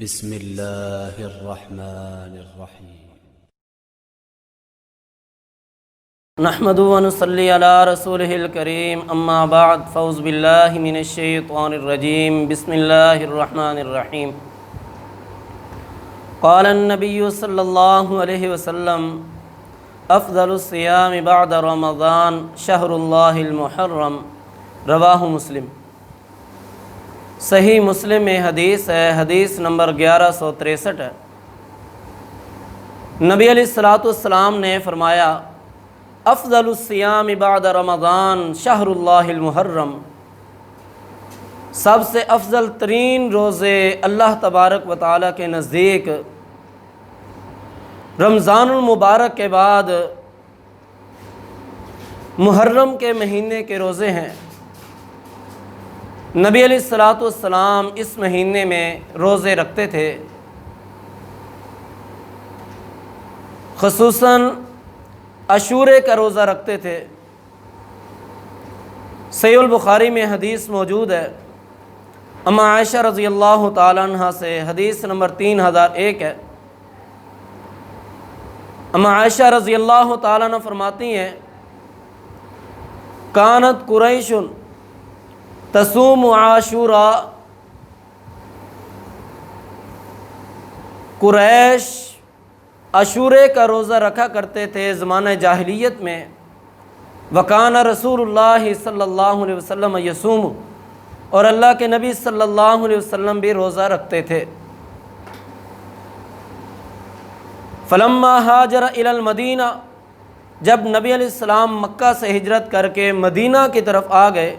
بسم اللہ الرحمن الرحیم۔ نحمد و نصلی علی رسولہ الکریم، اما بعد، فاعوذ باللہ من الشیطان الرجیم، بسم اللہ الرحمن الرحیم۔ قال النبی صلی اللہ علیہ وسلم: افضل الصیام بعد رمضان شہر اللہ المحرم، رواہ مسلم۔ صحیح مسلم میں حدیث ہے، حدیث نمبر 1163 ہے۔ نبی علیہ السلام نے فرمایا: افضل الصیام بعد رمضان شہر اللہ المحرم، سب سے افضل ترین روزے اللہ تبارک و تعالیٰ کے نزدیک رمضان المبارک کے بعد محرم کے مہینے کے روزے ہیں۔ نبی علیہ السلام اس مہینے میں روزے رکھتے تھے، خصوصاً عاشورے کا روزہ رکھتے تھے۔ صحیح البخاری میں حدیث موجود ہے، اما عائشہ رضی اللہ تعالیٰ عنہ سے، حدیث نمبر 3001 ہے۔ اما عائشہ رضی اللہ تعالیٰ عنہ فرماتی ہیں: کانت قریش تصوم عاشورا، قریش عاشورے کا روزہ رکھا کرتے تھے زمانہ جاہلیت میں۔ وکان رسول اللہ صلی اللہ علیہ وسلم یصوم، اور اللہ کے نبی صلی اللہ علیہ وسلم بھی روزہ رکھتے تھے۔ فلما ہاجر الی المدینہ، جب نبی علیہ السلام مکہ سے ہجرت کر کے مدینہ کی طرف آ گئے،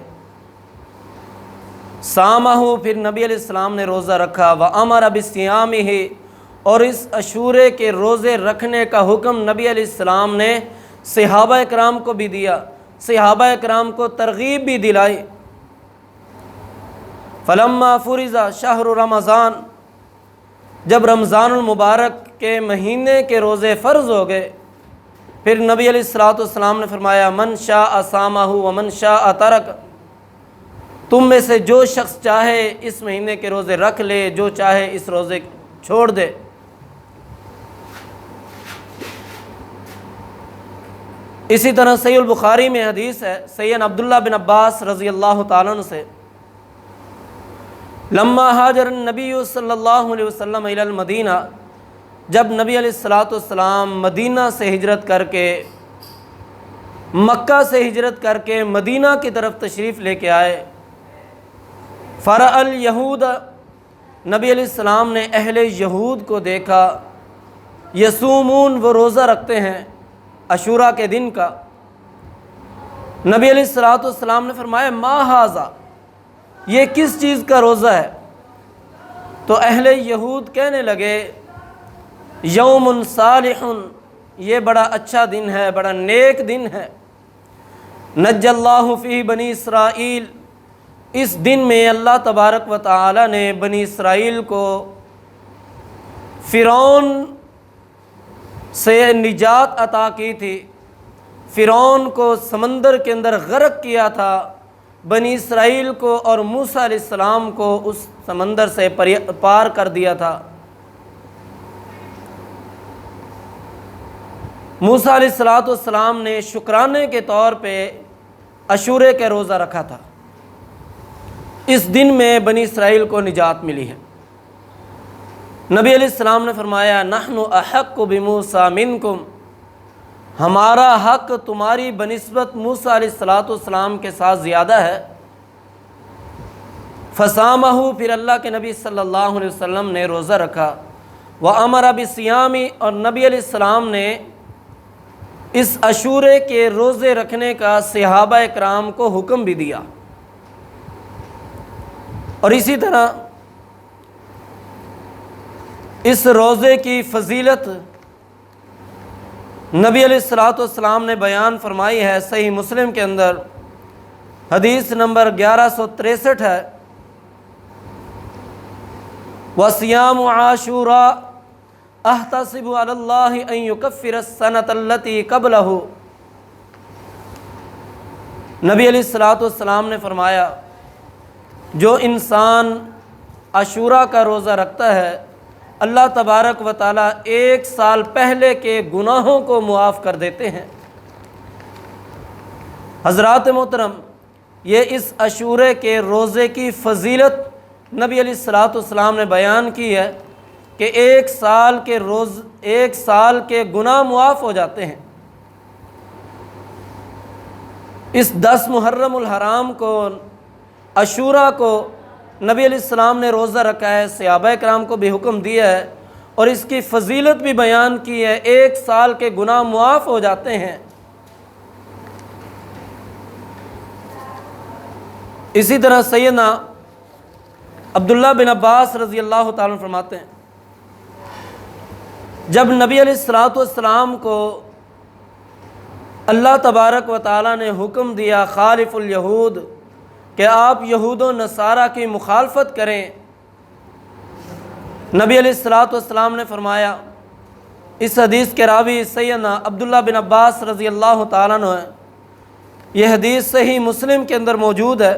سامہ، پھر نبی علیہ السلام نے روزہ رکھا، وامر بصیامہ، اور اس عاشورے کے روزے رکھنے کا حکم نبی علیہ السلام نے صحابہ اکرام کو بھی دیا، صحابہ اکرام کو ترغیب بھی دلائی۔ فلما فرض شہر رمضان، جب رمضان المبارک کے مہینے کے روزے فرض ہو گئے، پھر نبی علیہ السلام نے فرمایا: من شاء صامہ ومن شاء ترک، تم میں سے جو شخص چاہے اس مہینے کے روزے رکھ لے، جو چاہے اس روزے چھوڑ دے۔ اسی طرح صحیح البخاری میں حدیث ہے، سیدنا عبداللہ بن عباس رضی اللہ تعالیٰ عنہ سے: لما ہاجر النبی صلی اللہ علیہ وسلم الی المدینہ، جب نبی علیہ السلام مدینہ سے ہجرت کر کے، مکہ سے ہجرت کر کے مدینہ کی طرف تشریف لے کے آئے، فرأى الیہود، نبی علیہ السلام نے اہل یہود کو دیکھا، یصومون، وہ روزہ رکھتے ہیں عاشورہ کے دن کا۔ نبی علیہ السلام نے فرمایا: ما ھذا، یہ کس چیز کا روزہ ہے؟ تو اہل یہود کہنے لگے: یوم صالح، یہ بڑا اچھا دن ہے، بڑا نیک دن ہے۔ نجی اللہ فیہ بنی اسرائیل، اس دن میں اللہ تبارک و تعالی نے بنی اسرائیل کو فرعون سے نجات عطا کی تھی۔ فرعون کو سمندر کے اندر غرق کیا تھا، بنی اسرائیل کو اور موسیٰ علیہ السلام کو اس سمندر سے پار کر دیا تھا۔ موسیٰ علیہ السلام نے شکرانے کے طور پہ عاشورے کا روزہ رکھا تھا۔ اس دن میں بنی اسرائیل کو نجات ملی ہے۔ نبی علیہ السلام نے فرمایا: نحن احق بموسیٰ منکم، ہمارا حق تمہاری بنسبت موسیٰ علیہ السلام کے ساتھ زیادہ ہے۔ فصامہ، پھر اللہ کے نبی صلی اللہ علیہ وسلم نے روزہ رکھا، وامر بصیام، اور نبی علیہ السلام نے اس عاشورے کے روزے رکھنے کا صحابہ اکرام کو حکم بھی دیا۔ اور اسی طرح اس روزے کی فضیلت نبی علیہ السلام نے بیان فرمائی ہے، صحیح مسلم کے اندر حدیث نمبر 1163 ہے: وصیام عاشوراء احتسب علی اللہ ان یکفر السنۃ التی قبلہ، نبی علیہ السلام نے فرمایا: جو انسان عاشورہ کا روزہ رکھتا ہے اللہ تبارک و تعالیٰ 1 سال پہلے کے گناہوں کو معاف کر دیتے ہیں۔ حضرات محترم، یہ اس عاشورے کے روزے کی فضیلت نبی علیہ الصلوۃ والسلام نے بیان کی ہے کہ 1 سال کے گناہ معاف ہو جاتے ہیں۔ اس 10 محرم الحرام کو، عاشورہ کو نبی علیہ السلام نے روزہ رکھا ہے، صحابہ کرام کو بھی حکم دیا ہے اور اس کی فضیلت بھی بیان کی ہے۔ 1 سال کے گناہ معاف ہو جاتے ہیں۔ اسی طرح سیدنا عبداللہ بن عباس رضی اللہ تعالیٰ عنہ فرماتے ہیں، جب نبی علیہ الصلوۃ والسلام کو اللہ تبارک و تعالیٰ نے حکم دیا خالف الیہود کہ آپ یہود و نصارہ کی مخالفت کریں، نبی علیہ الصلوۃ والسلام نے فرمایا، اس حدیث کے راوی سیدنا عبداللہ بن عباس رضی اللہ تعالیٰ عنہ ہے، یہ حدیث صحیح مسلم کے اندر موجود ہے،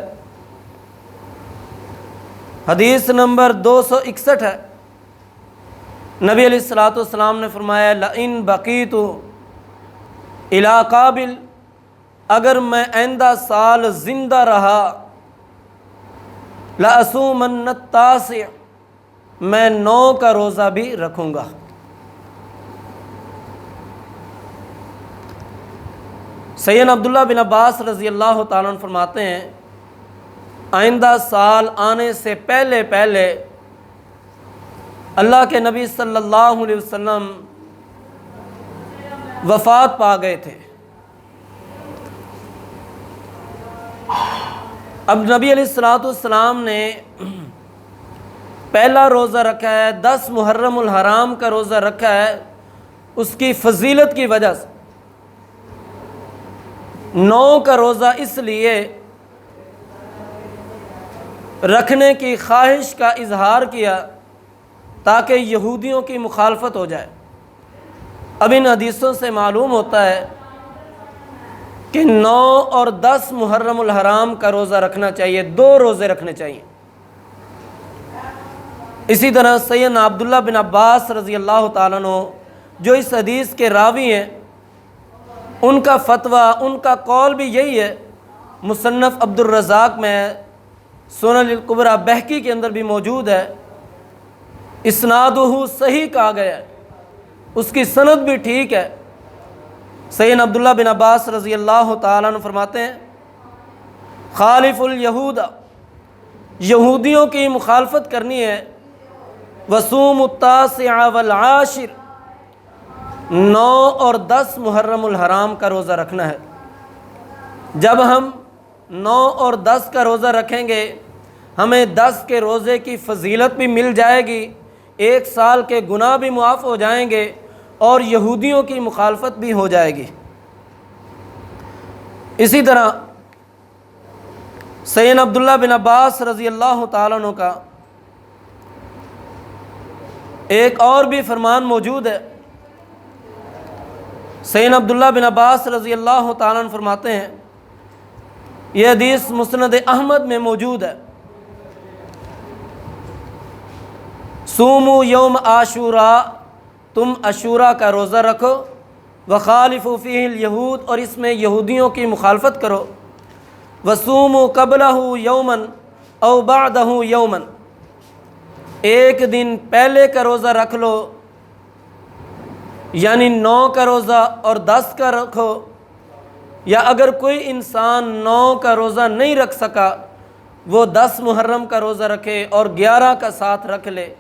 حدیث نمبر 261 ہے۔ نبی علیہ الصلوۃ والسلام نے فرمایا، لئن بقیت الی قابل، اگر میں آئندہ سال زندہ رہا، لأصومن التاسع، میں 9 کا روزہ بھی رکھوں گا۔ سیدنا عبداللہ بن عباس رضی اللہ تعالیٰ عنہ فرماتے ہیں، آئندہ سال آنے سے پہلے اللہ کے نبی صلی اللہ علیہ وسلم وفات پا گئے تھے۔ اب نبی علیہ الصلوۃ والسلام نے پہلا روزہ رکھا ہے، 10 محرم الحرام کا روزہ رکھا ہے، اس کی فضیلت کی وجہ سے 9 کا روزہ اس لیے رکھنے کی خواہش کا اظہار کیا تاکہ یہودیوں کی مخالفت ہو جائے۔ اب ان حدیثوں سے معلوم ہوتا ہے کہ 9 اور 10 محرم الحرام کا روزہ رکھنا چاہیے، 2 روزے رکھنے چاہیے۔ اسی طرح سیدنا عبداللہ بن عباس رضی اللہ تعالیٰ عنہ جو اس حدیث کے راوی ہیں، ان کا فتویٰ، ان کا قول بھی یہی ہے، مصنف عبد الرزاق میں، سنن الکبریٰ بہقی کے اندر بھی موجود ہے، اسنادہ صحیح کہا گیا ہے، اس کی سند بھی ٹھیک ہے۔ سیدنا عبداللہ بن عباس رضی اللہ تعالیٰ عنہ فرماتے ہیں، خالف الیہود، یہودیوں کی مخالفت کرنی ہے، وصوم التاسع والعاشر، 9 اور 10 محرم الحرام کا روزہ رکھنا ہے۔ جب ہم 9 اور 10 کا روزہ رکھیں گے، ہمیں 10 کے روزے کی فضیلت بھی مل جائے گی، 1 سال کے گناہ بھی معاف ہو جائیں گے اور یہودیوں کی مخالفت بھی ہو جائے گی۔ اسی طرح سیدنا عبداللہ بن عباس رضی اللہ تعالیٰ عنہ کا ایک اور بھی فرمان موجود ہے۔ سیدنا عبداللہ بن عباس رضی اللہ تعالیٰ عنہ فرماتے ہیں، یہ حدیث مسند احمد میں موجود ہے، صوموا یوم عاشوراء، تم عاشوراء کا روزہ رکھو، وخالفوا فیہ الیہود، اور اس میں یہودیوں کی مخالفت کرو، وصوموا قبلہ یوما او بعدہ یوما، 1 دن پہلے کا روزہ رکھ لو، یعنی 9 کا روزہ اور 10 کا رکھو، یا اگر کوئی انسان 9 کا روزہ نہیں رکھ سکا وہ 10 محرم کا روزہ رکھے اور 11 کا ساتھ رکھ لے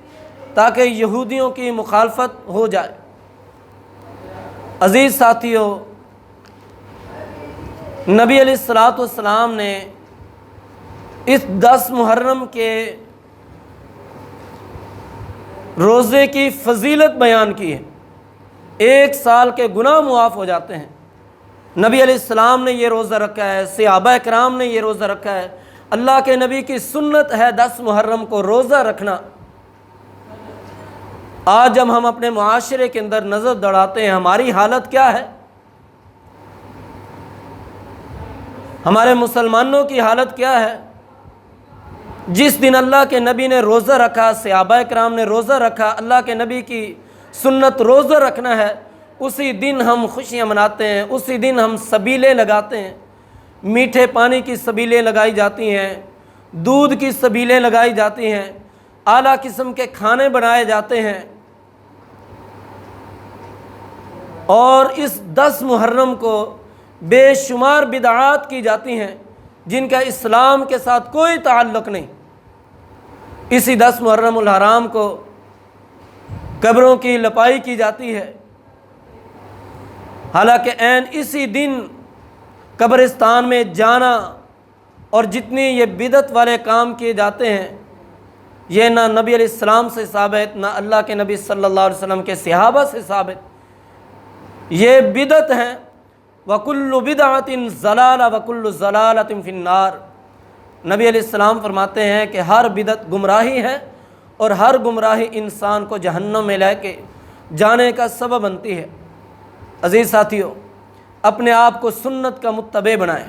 تاکہ یہودیوں کی مخالفت ہو جائے۔ عزیز ساتھیو، نبی علیہ الصلوۃ والسلام نے اس 10 محرم کے روزے کی فضیلت بیان کی ہے، 1 سال کے گناہ معاف ہو جاتے ہیں۔ نبی علیہ السلام نے یہ روزہ رکھا ہے، صحابہ کرام نے یہ روزہ رکھا ہے، اللہ کے نبی کی سنت ہے 10 محرم کو روزہ رکھنا۔ آج جب ہم اپنے معاشرے کے اندر نظر دوڑاتے ہیں، ہماری حالت کیا ہے؟ ہمارے مسلمانوں کی حالت کیا ہے؟ جس دن اللہ کے نبی نے روزہ رکھا، صحابہ کرام نے روزہ رکھا، اللہ کے نبی کی سنت روزہ رکھنا ہے، اسی دن ہم خوشیاں مناتے ہیں، اسی دن ہم سبیلیں لگاتے ہیں، میٹھے پانی کی سبیلیں لگائی جاتی ہیں، دودھ کی سبیلیں لگائی جاتی ہیں، اعلیٰ قسم کے کھانے بنائے جاتے ہیں۔ اور اس 10 محرم کو بے شمار بدعات کی جاتی ہیں جن کا اسلام کے ساتھ کوئی تعلق نہیں۔ اسی 10 محرم الحرام کو قبروں کی لپائی کی جاتی ہے، حالانکہ عین اسی دن قبرستان میں جانا اور جتنی یہ بدعت والے کام کیے جاتے ہیں، یہ نہ نبی علیہ السلام سے ثابت، نہ اللہ کے نبی صلی اللہ علیہ وسلم کے صحابہ سے ثابت، یہ بدعت ہیں۔ وَكُلُّ بِدْعَةٍ ضَلَالَةٍ وَكُلُّ ضَلَالَةٍ فِي النَّارِ۔ نبی علیہ السلام فرماتے ہیں کہ ہر بدعت گمراہی ہے اور ہر گمراہی انسان کو جہنم میں لے کے جانے کا سبب بنتی ہے۔ عزیز ساتھیو، اپنے آپ کو سنت کا متبع بنائیں،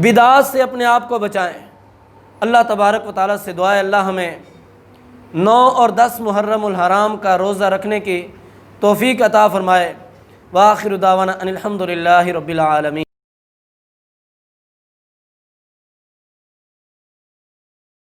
بدعات سے اپنے آپ کو بچائیں۔ اللہ تبارک و تعالیٰ سے دعا ہے اللہ ہمیں 9 اور 10 محرم الحرام کا روزہ رکھنے کی توفیق عطا فرمائے۔ وآخر دعوانا ان الحمد للہ رب العالمین۔